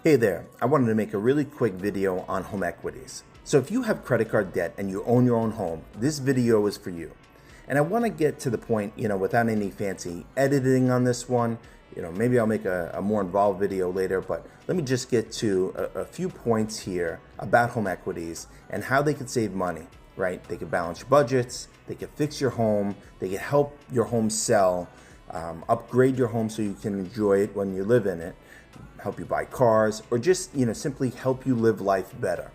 Hey there, I wanted to make a really quick video on home equities. So if you have credit card debt and you own your own home, this video is for you. And I want to get to the point, without any fancy editing on this one. Maybe I'll make a more involved video later, but let me just get to a few points here about home equities and how they can save money, right? They can balance your budgets, they can fix your home, they can help your home sell, upgrade your home so you can enjoy it when you live in it, help you buy cars, or just simply help you live life better.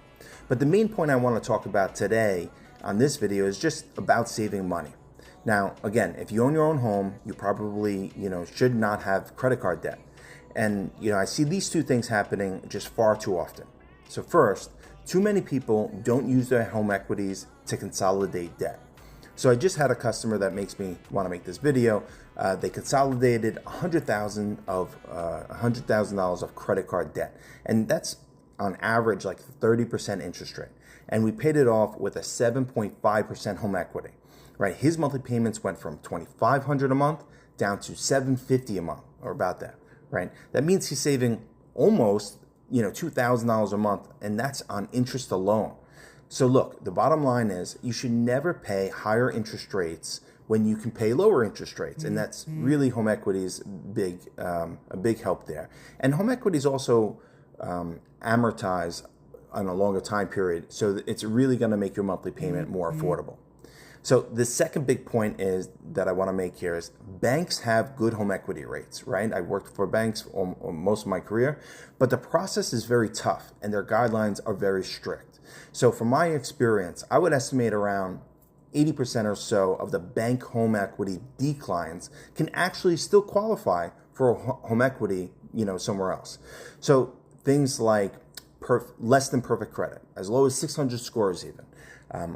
But the main point I want to talk about today on this video is just about saving money. Now, again, if you own your own home, you probably should not have credit card debt. And I see these two things happening just far too often. So first, too many people don't use their home equities to consolidate debt. So I just had a customer that makes me want to make this video. They consolidated $100,000 of credit card debt, and that's on average like 30% interest rate. And we paid it off with a 7.5% home equity. Right? His monthly payments went from $2,500 a month down to $750 a month, or about that. Right? That means he's saving almost $2,000 a month, and that's on interest alone. So look, the bottom line is you should never pay higher interest rates when you can pay lower interest rates. And that's really home equity's a big help there. And home equities also amortize on a longer time period. So it's really going to make your monthly payment more affordable. So the second big point is that I want to make here is banks have good home equity rates, right? I worked for banks most of my career, but the process is very tough and their guidelines are very strict. So from my experience, I would estimate around 80% or so of the bank home equity declines can actually still qualify for home equity, somewhere else. So things like less than perfect credit, as low as 600 scores even.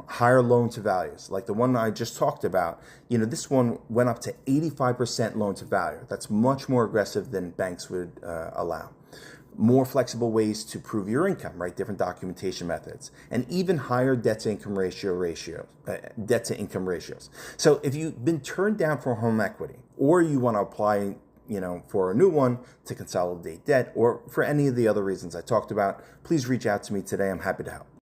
Higher loan to values, like the one I just talked about, this one went up to 85% loan to value. That's much more aggressive than banks would allow. More flexible ways to prove your income, right? Different documentation methods, and even higher debt to income ratios. So if you've been turned down for home equity, or you want to apply for a new one to consolidate debt, or for any of the other reasons I talked about, please reach out to me today. I'm happy to help.